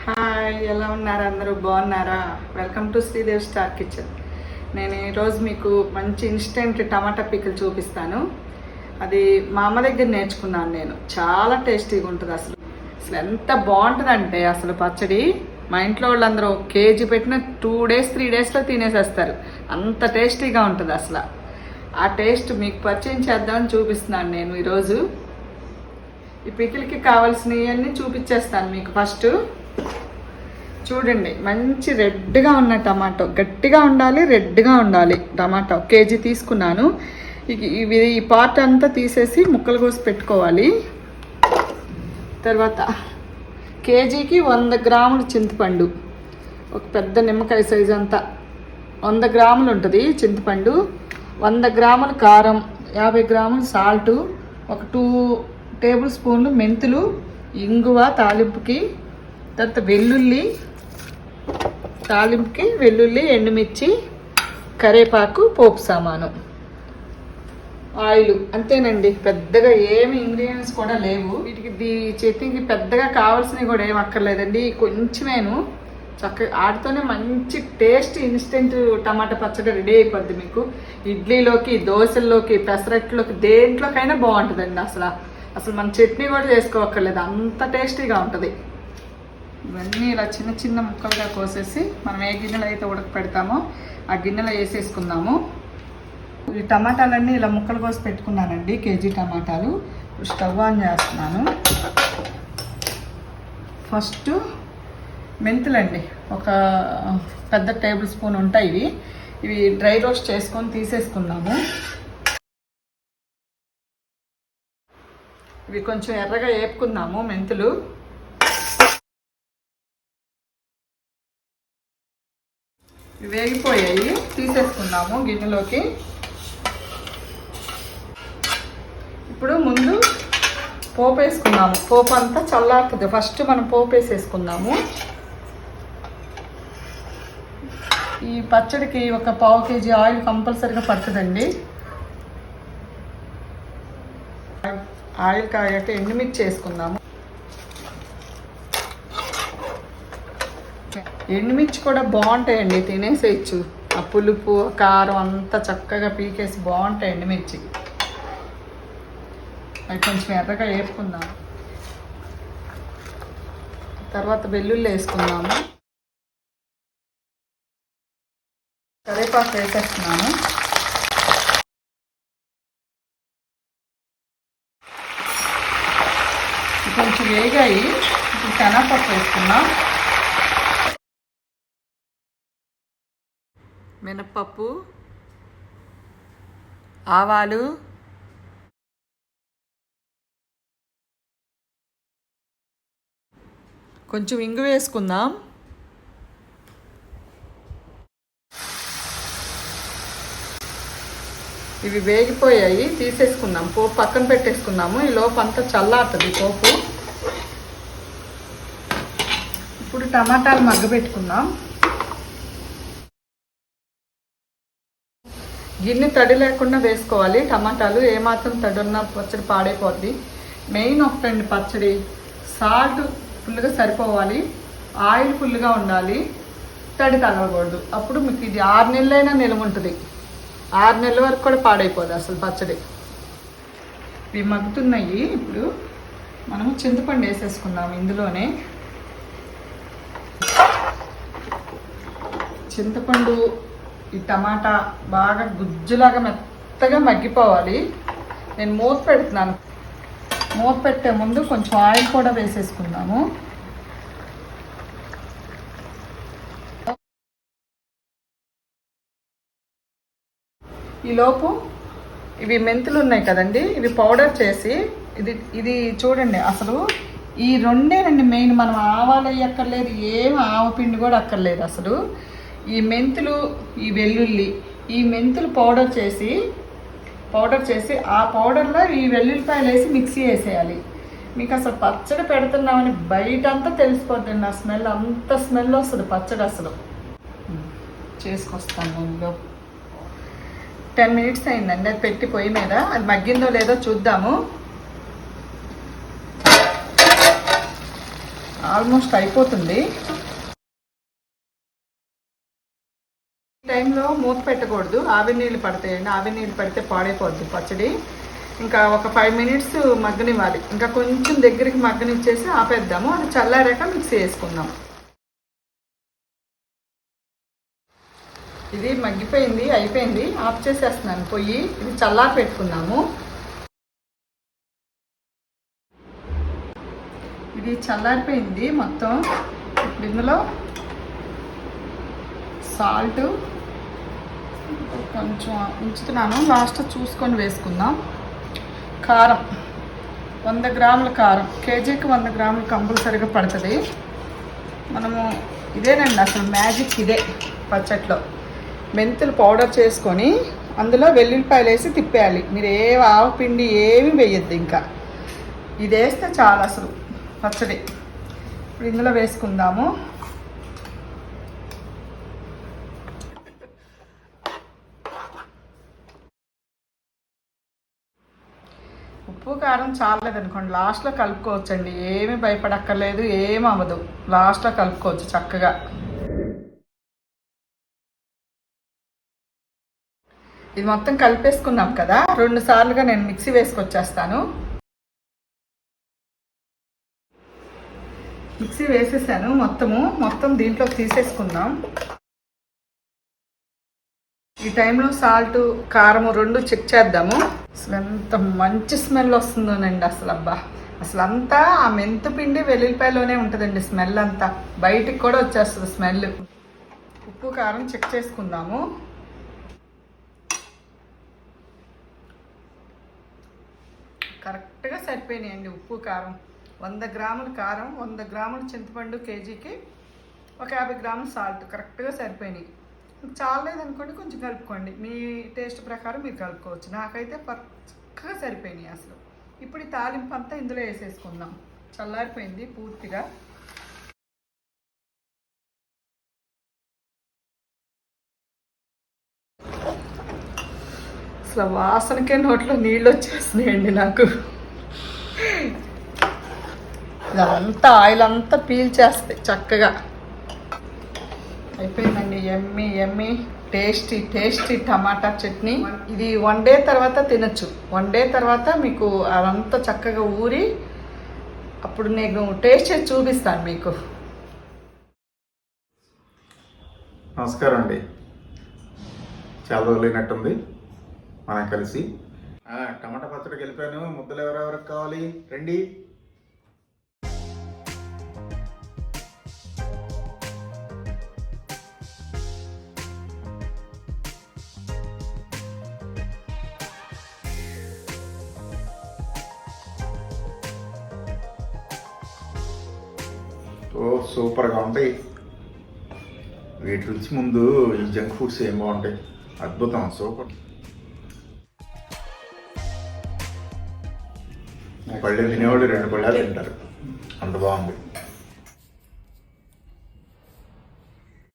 Hi, ఎలా ఉన్నారు? అందరూ బాగున్నారా? Welcome to Sridevi star kitchen. నేను ఈరోజు మీకు మంచి ఇన్స్టెంట్ టమాటా పికిల్ చూపిస్తాను. అది మా అమ్మ దగ్గర నేర్చుకున్నాను నేను. చాలా టేస్టీగా ఉంటుంది. అసలు ఎంత బాగుంటుందంటే అసలు పచ్చడి మా ఇంట్లో వాళ్ళందరూ ఒక కేజీ పెట్టిన 2 days 3 daysలో తినేసేస్తారు. అంత టేస్టీగా ఉంటుంది. అసలు ఆ టేస్ట్ మీకు పరిచయం చేద్దామని చూపిస్తున్నాను నేను ఈరోజు. ఈ పికిల్కి కావాల్సినవన్నీ చూపించేస్తాను మీకు. ఫస్ట్ చూడండి, మంచి రెడ్గా ఉన్న టమాటో, గట్టిగా ఉండాలి, రెడ్గా ఉండాలి టమాటో. 1 kg తీసుకున్నాను. ఈ పార్ట్ అంతా తీసేసి ముక్కలు కోసి పెట్టుకోవాలి. తర్వాత కేజీకి 100 గ్రాములు చింతపండు, ఒక పెద్ద నిమ్మకాయ సైజు అంతా 100 గ్రాములు ఉంటుంది చింతపండు, 100 గ్రాములు కారం, 50 గ్రాములు సాల్టు, ఒక 2 టేబుల్ స్పూన్లు మెంతులు, ఇంగువ తాలింపుకి, తర్వాత వెల్లుల్లి తాలింపుకి, వెల్లుల్లి, ఎండుమిర్చి, కరివేపాకు, పోపు సామాను, ఆయిల్. అంతేనండి, పెద్దగా ఏమి ఇంగ్రీడియంట్స్ కూడా లేవు వీటికి. చట్నీకి పెద్దగా కావాల్సినవి కూడా ఏమి అక్కర్లేదండి. కొంచెమేను చక్కగా ఆడితోనే మంచి టేస్ట్ ఇన్స్టెంట్ టమాటా పచ్చడి రెడీ అయిపోద్ది మీకు. ఇడ్లీలోకి, దోశల్లోకి, పెసరట్లోకి, దేంట్లోకైనా బాగుంటుందండి. అసలు మన చట్నీ కూడా చేసుకోవక్కర్లేదు, అంత టేస్టీగా ఉంటుంది. ఇవన్నీ ఇలా చిన్న చిన్న ముక్కలుగా కోసేసి మనం ఏ గిన్నెలో అయితే ఉడక పెడతామో ఆ గిన్నెలో వేసేసుకుందాము. ఈ టమాటాలన్నీ ఇలా ముక్కలు కోసి పెట్టుకున్నానండి, కేజీ టమాటాలు. స్టవ్ ఆన్ చేస్తున్నాను. ఫస్ట్ మెంతులండి, ఒక పెద్ద టేబుల్ స్పూన్ ఉంటాయి. ఇవి డ్రై రోస్ట్ చేసుకొని తీసేసుకున్నాము. ఇవి కొంచెం ఎర్రగా వేపుకుందాము మెంతులు. వేగిపోయాయి, తీసేసుకున్నాము గిన్నెలోకి. ఇప్పుడు ముందు పోపు వేసుకున్నాము. పోపు అంతా చల్లారుతుంది. ఫస్ట్ మనం పోపు వేసేసుకుందాము. ఈ పచ్చడికి ఒక 1/2 kg ఆయిల్ కంపల్సరీగా పడుతుందండి. ఆయిల్ కాగాక ఎండుమిర్చి వేసుకుందాము. ఎండుమిర్చి కూడా బాగుంటాయండి, తినేసేయచ్చు. ఆ పులుపు, కారం అంతా చక్కగా పీకేసి బాగుంటాయి ఎండుమిర్చి. అవి కొంచెం ఎర్రగా వేపుకుందాం. తర్వాత వెల్లుల్లి వేసుకుందాము. కరివేపాకు వేసేస్తున్నాను. కొంచెం వేగాయి. ఇప్పుడు శనగపప్పు వేసుకున్నాం, మినప్పప్పు, ఆవాలు, కొంచెం ఇంగు వేసుకుందాం. ఇవి వేగిపోయాయి, తీసేసుకుందాం. పోపు పక్కన పెట్టేసుకున్నాము. ఈ లోపు అంతా చల్లారుతుంది పోపు. ఇప్పుడు టమాటాలు మగ్గబెట్టుకుందాం. గిన్నె తడి లేకుండా వేసుకోవాలి టమాటాలు. ఏమాత్రం తడి ఉన్నా పచ్చడి పాడైపోద్ది. మెయిన్ ఒకటండి పచ్చడి, సాల్ట్ ఫుల్గా సరిపోవాలి, ఆయిల్ ఫుల్గా ఉండాలి, తడి తగలకూడదు. అప్పుడు మీకు ఇది 6 నెలలైనా నిల్వ ఉంటుంది. 6 నెలల వరకు కూడా పాడైపోదు అసలు పచ్చడి. ఇవి మగ్గుతున్నాయి. ఇప్పుడు మనము చింతపండు వేసేసుకుందాము ఇందులోనే. చింతపండు, ఈ టమాటా బాగా గుజ్జులాగా మెత్తగా మగ్గిపోవాలి. నేను మూత పెడుతున్నాను. మూత పెట్టే ముందు కొంచెం ఆయిల్ కూడా వేసేసుకుందాము. ఈలోపు ఇవి మెంతులు ఉన్నాయి కదండి, ఇవి పౌడర్ చేసి, ఇది చూడండి. అసలు ఈ రెండేనండి మెయిన్. మనం ఆవాలు వేయక్కర్లేదు, ఏం ఆవపిండి కూడా అక్కర్లేదు అసలు. ఈ మెంతులు, ఈ వెల్లుల్లి, ఈ మెంతులు పౌడర్ చేసి ఆ పౌడర్లో ఈ వెల్లుల్లిపాయలు వేసి మిక్సీ వేసేయాలి. మీకు అసలు పచ్చడి పెడుతున్నామని బయట అంతా తెలిసిపోతుంది. ఆ స్మెల్, అంత స్మెల్ వస్తుంది పచ్చడి. అసలు చేసుకొస్తాను నేను. 10 minutes అయిందండి అది పెట్టి పొయ్యి మీద. అది మగ్గిందో లేదో చూద్దాము. ఆల్మోస్ట్ అయిపోతుంది. ఈ టైంలో మూత పెట్టకూడదు, ఆవిరి నీళ్ళు పడతాయండి. ఆవిరి నీళ్ళు పడితే పాడైపోద్ది పచ్చడి. ఇంకా ఒక 5 మినిట్స్ మగ్గనివ్వాలి. ఇంకా కొంచెం దగ్గరికి మగ్గనిచ్చేసి ఆపేద్దాము. అది చల్లారాక మిక్సీ వేసుకుందాం. ఇది మగ్గిపోయింది, అయిపోయింది. ఆఫ్ చేసేస్తున్నాను పొయ్యి. ఇది చల్లారి పెట్టుకుందాము. ఇది చల్లారిపోయింది మొత్తం. ఇప్పుడు ఇందులో సాల్ట్ కొంచెం ఉంచుతున్నాను, లాస్ట్ చూసుకొని వేసుకుందాం. కారం 100 గ్రాముల కారం, కేజీకి 100 గ్రాములు కంపల్సరీగా పడుతుంది. మనము ఇదేనండి అసలు మ్యాజిక్, ఇదే పచ్చట్లో. మెంతులు పౌడర్ చేసుకొని అందులో వెల్లుల్లిపాయలు వేసి తిప్పేయాలి. మీరు ఏ ఆవపిండి ఏమి వేయద్దు, ఇంకా ఇది వేస్తే చాలా అసలు పచ్చడి. ఇప్పుడు ఇందులో వేసుకుందాము. ఉప్పు కారం చాలేదనుకోండి లాస్ట్లో కలుపుకోవచ్చండి. ఏమీ భయపడక్కర్లేదు, ఏమి అవ్వదు. లాస్ట్లో కలుపుకోవచ్చు చక్కగా. ఇది మొత్తం కలిపేసుకున్నాం కదా, 2 సార్లుగా నేను మిక్సీ వేసుకొచ్చేస్తాను. మిక్సీ వేసేసాను మొత్తం దీంట్లోకి తీసేసుకుందాం. ఈ టైంలో సాల్ట్ కారం 2 చెక్ చేద్దాము. అసలు ఎంత మంచి స్మెల్ వస్తుందోనండి అసలు. అబ్బా, అసలు అంతా ఆ మెంతు పిండి వెల్లుల్లిపాయలోనే ఉంటుందండి స్మెల్ అంతా. బయటికి కూడా వచ్చేస్తుంది స్మెల్. ఉప్పు కారం చెక్ చేసుకుందాము. కరెక్ట్గా సరిపోయినాయండి ఉప్పు కారం. 100 గ్రాముల కారం, 100 గ్రాముల చింతపండు కేజీకి ఒక 50 గ్రాముల సాల్ట్ కరెక్ట్గా సరిపోయినాయి. చాలేదనుకోండి కొంచెం కలుపుకోండి, మీ టేస్ట్ ప్రకారం మీరు కలుపుకోవచ్చు. నాకైతే పక్కగా సరిపోయినాయి అసలు. ఇప్పుడు ఈ తాలింపు అంతా ఇందులో వేసేసుకుందాం. చల్లారిపోయింది పూర్తిగా. అసలు వాసనకే నోట్లో నీళ్ళు వచ్చేస్తున్నాయండి నాకు. ఇదంతా ఆయిల్ అంతా పీల్చేస్తాయి చక్కగా. అయిపోయిందండి. ఎమ్మి ఎమ్మి టేస్టీ టేస్టీ టమాటా చట్నీ. ఇది 1 డే తర్వాత తినచ్చు. 1 డే తర్వాత మీకు అదంతా చక్కగా ఊరి అప్పుడు నేను టేస్ట్ చేసి చూపిస్తాను మీకు. నమస్కారం అండి. చాలా రోజులైనట్టుంది మనం కలిసి. టమాటా పచ్చడికి వెళ్ళిపోయాను. ముద్దలు ఎవరెవరికి కావాలి రండి. ఓ సూపర్గా ఉంటాయి. వీటి రుచి ముందు ఈ జంక్ ఫుడ్స్ ఏం బాగుంటాయి. అద్భుతం, సూపర్. పళ్ళు తినేవాళ్ళు 2 పళ్ళాలు తింటారు, అంత బాగుంది.